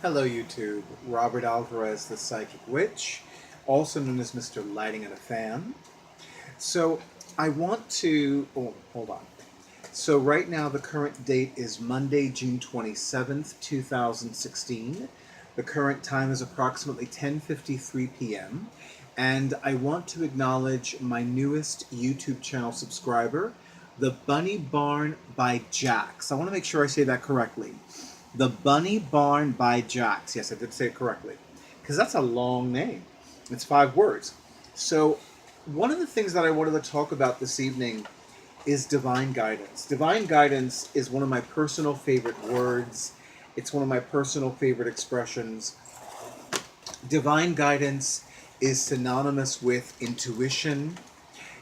Hello YouTube, Robert Alvarez, the Psychic Witch, also known as Mr. Lighting and a Fan. So I want to, hold on. So right now the current date is Monday, June 27th, 2016. The current time is approximately 10:53 p.m. And I want to acknowledge my newest YouTube channel subscriber, The Bunny Barn by Jax. I want to make sure I say that correctly. The Bunny Barn by Jax. Yes, I did say it correctly. Because that's a long name. It's 5 words. So one of the things that I wanted to talk about this evening is divine guidance. Divine guidance is one of my personal favorite words. It's one of my personal favorite expressions. Divine guidance is synonymous with intuition,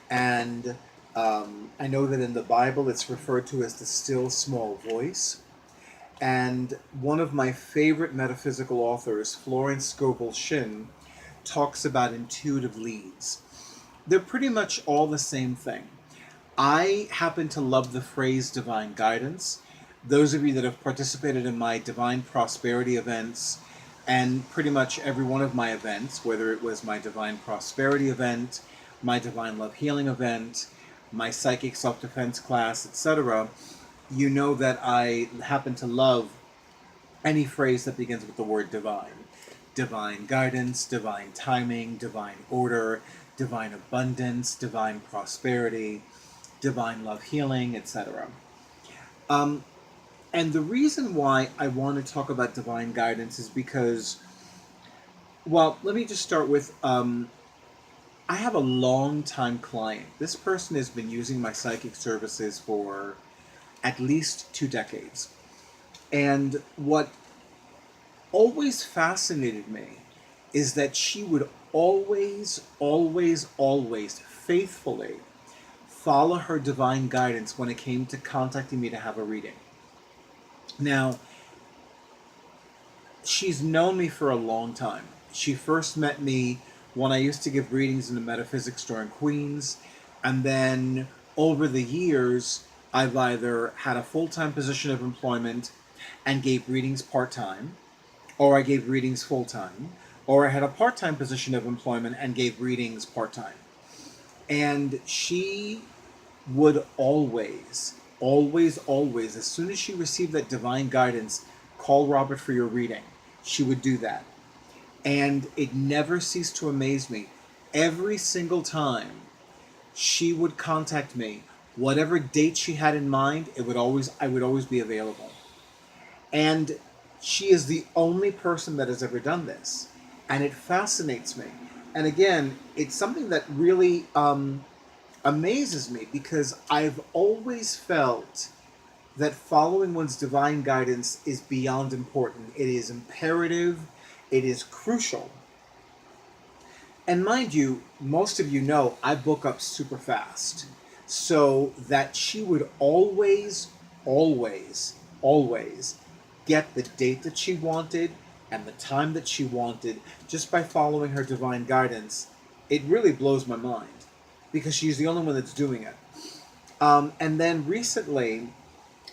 and I know that in the Bible it's referred to as the still small voice. And one of my favorite metaphysical authors, Florence Scovel Shinn, talks about intuitive leads. They're pretty much all the same thing. I happen to love the phrase divine guidance. Those of you that have participated in my divine prosperity events and pretty much every one of my events, whether it was my divine prosperity event, my divine love healing event, my psychic self-defense class, etc., you know that I happen to love any phrase that begins with the word divine. Divine guidance, divine timing, divine order, divine abundance, divine prosperity, divine love healing, etc. And the reason why I want to talk about divine guidance is because, well, let me just start with, I have a long-time client. This person has been using my psychic services for at least 2 decades. And what always fascinated me is that she would always faithfully follow her divine guidance when it came to contacting me to have a reading. Now, she's known me for a long time. She first met me when I used to give readings in the metaphysics store in Queens, and then over the years, I've either had a full-time position of employment and gave readings part-time, or I gave readings full-time, or I had a part-time position of employment and gave readings part-time. And she would always, as soon as she received that divine guidance, call Robert for your reading. She would do that. And it never ceased to amaze me. Every single time she would contact me, whatever date she had in mind, I would always be available. And she is the only person that has ever done this. And it fascinates me. And again, it's something that really amazes me, because I've always felt that following one's divine guidance is beyond important. It is imperative. It is crucial. And mind you, most of you know I book up super fast. So that she would always get the date that she wanted and the time that she wanted just by following her divine guidance. It really blows my mind, because she's the only one that's doing it. And then recently,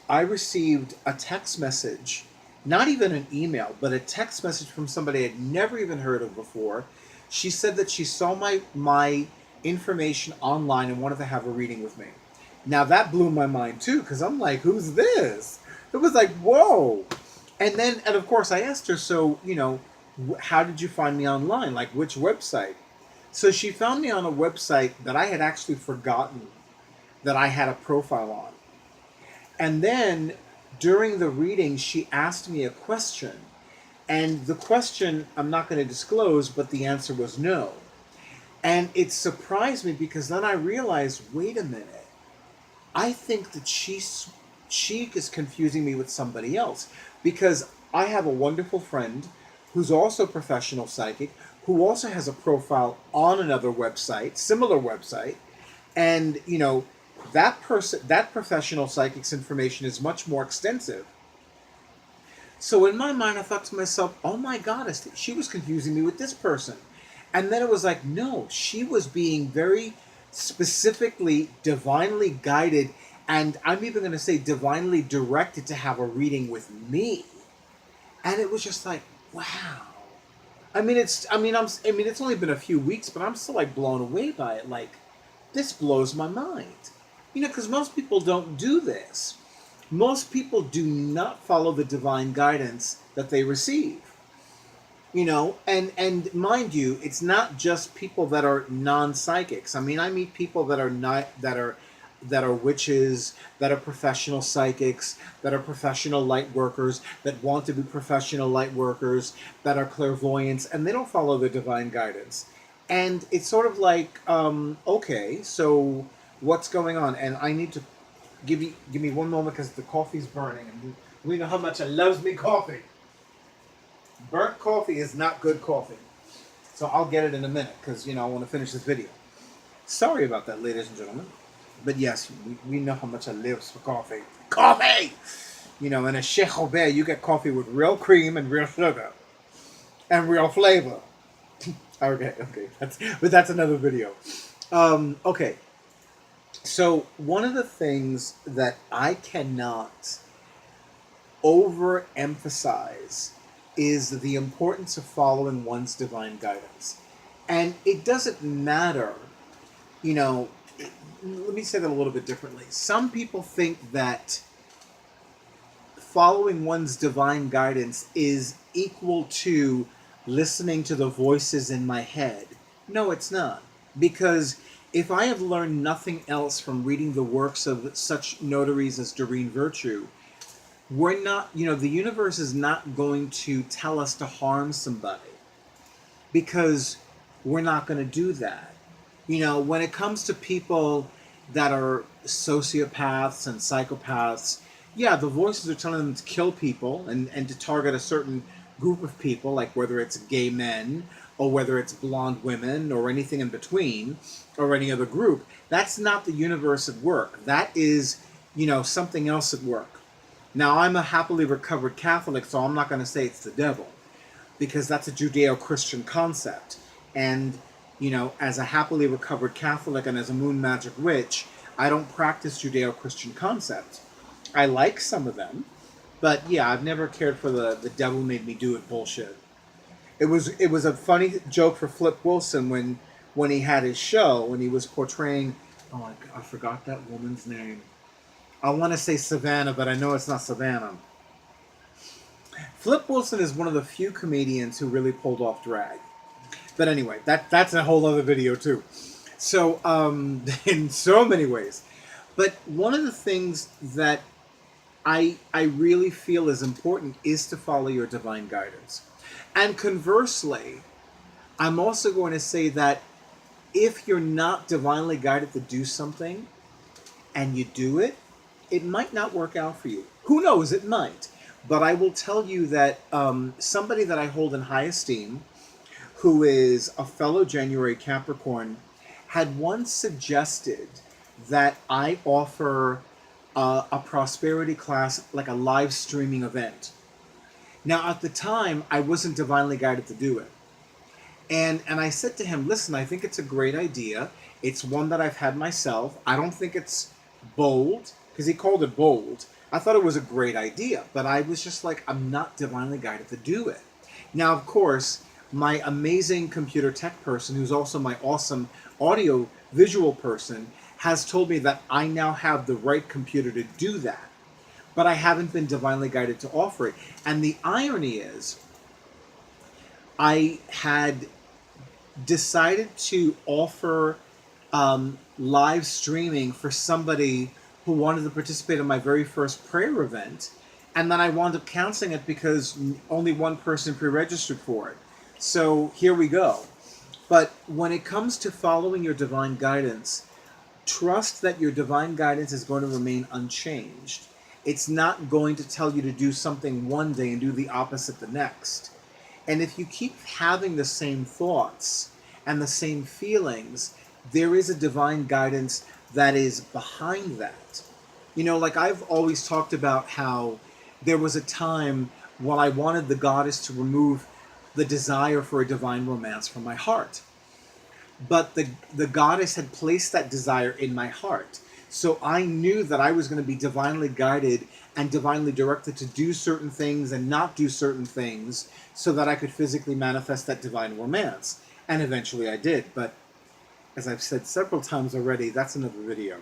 I received a text message, not even an email, but a text message from somebody I'd never even heard of before. She said that she saw my information online and wanted to have a reading with me. Now that blew my mind too, because I'm like, who's this? It was like, whoa. And of course I asked her, so, how did you find me online? Like, which website? So she found me on a website that I had actually forgotten that I had a profile on. And then during the reading, she asked me a question. And the question I'm not going to disclose, but the answer was no. And it surprised me, because then I realized, wait a minute. I think that she is confusing me with somebody else, because I have a wonderful friend who's also a professional psychic, who also has a profile on another website, similar website, and that professional psychic's information is much more extensive. So in my mind, I thought to myself, oh my God, she was confusing me with this person. And then it was like, no, she was being very specifically divinely guided, and I'm even going to say divinely directed to have a reading with me. And it was just like, Wow. It's only been a few weeks, but I'm still like blown away by it. Like, this blows my mind. Because most people don't do this. Most people do not follow the divine guidance that they receive. And mind you, it's not just people that are non-psychics. I meet people that are not that are witches, that are professional psychics, that are professional light workers, that want to be professional light workers, that are clairvoyants, and they don't follow the divine guidance. And it's sort of like, okay, so what's going on? And I need to give me one moment because the coffee's burning, and we know how much I loves me coffee. Burnt coffee is not good coffee. So I'll get it in a minute because, I want to finish this video. Sorry about that, ladies and gentlemen. But yes, we know how much I lives for coffee. Coffee! In a Sheikh Robert, you get coffee with real cream and real sugar. And real flavor. Okay. That's another video. Okay. So one of the things that I cannot overemphasize is the importance of following one's divine guidance. And it doesn't matter, let me say that a little bit differently. Some people think that following one's divine guidance is equal to listening to the voices in my head. No, it's not. Because if I have learned nothing else from reading the works of such notaries as Doreen Virtue, we're not, the universe is not going to tell us to harm somebody because we're not going to do that. When it comes to people that are sociopaths and psychopaths, yeah, the voices are telling them to kill people and to target a certain group of people, like whether it's gay men or whether it's blonde women or anything in between or any other group. That's not the universe at work. That is, something else at work. Now, I'm a happily recovered Catholic, so I'm not going to say it's the devil, because that's a Judeo-Christian concept. And, as a happily recovered Catholic and as a moon magic witch, I don't practice Judeo-Christian concepts. I like some of them, but yeah, I've never cared for the devil made me do it bullshit. It was a funny joke for Flip Wilson when he had his show, when he was portraying, oh, I forgot that woman's name. I want to say Savannah, but I know it's not Savannah. Flip Wilson is one of the few comedians who really pulled off drag. But anyway, that's a whole other video too. So, in so many ways. But one of the things that I really feel is important is to follow your divine guidance. And conversely, I'm also going to say that if you're not divinely guided to do something and you do it, it might not work out for you. Who knows? It might. But I will tell you that somebody that I hold in high esteem, who is a fellow January Capricorn, had once suggested that I offer a prosperity class, like a live streaming event. Now, at the time, I wasn't divinely guided to do it. And I said to him, listen, I think it's a great idea. It's one that I've had myself. I don't think it's bold, because he called it bold. I thought it was a great idea, but I was just like, I'm not divinely guided to do it. Now, of course, my amazing computer tech person, who's also my awesome audio visual person, has told me that I now have the right computer to do that, but I haven't been divinely guided to offer it. And the irony is, I had decided to offer live streaming for somebody who wanted to participate in my very first prayer event, and then I wound up canceling it because only one person pre-registered for it. So here we go. But when it comes to following your divine guidance, trust that your divine guidance is going to remain unchanged. It's not going to tell you to do something one day and do the opposite the next. And if you keep having the same thoughts and the same feelings, there is a divine guidance that is behind that. Like I've always talked about how there was a time when I wanted the goddess to remove the desire for a divine romance from my heart. But the goddess had placed that desire in my heart. So I knew that I was going to be divinely guided and divinely directed to do certain things and not do certain things so that I could physically manifest that divine romance. And eventually I did. But as I've said several times already, that's another video.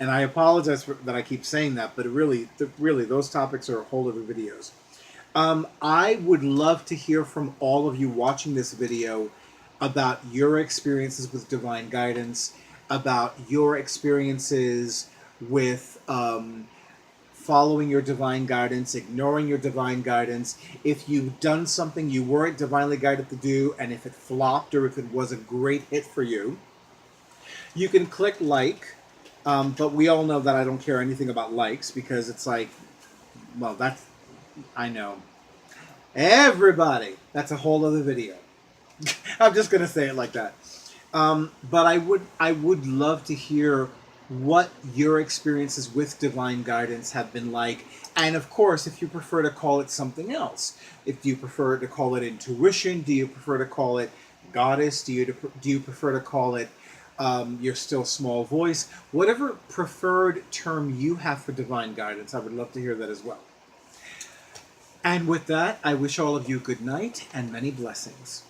And I apologize that I keep saying that, but really, those topics are a whole other videos. I would love to hear from all of you watching this video about your experiences with divine guidance, about your experiences with following your divine guidance, ignoring your divine guidance, if you've done something you weren't divinely guided to do, and if it flopped or if it was a great hit for you. You can click like, but we all know that I don't care anything about likes because it's like, well, that's, I know. Everybody, that's a whole other video. I'm just going to say it like that. But I would love to hear what your experiences with divine guidance have been like. And of course, if you prefer to call it something else, if you prefer to call it intuition, do you prefer to call it goddess, do you prefer to call it your still small voice, whatever preferred term you have for divine guidance, I would love to hear that as well. And with that, I wish all of you good night and many blessings.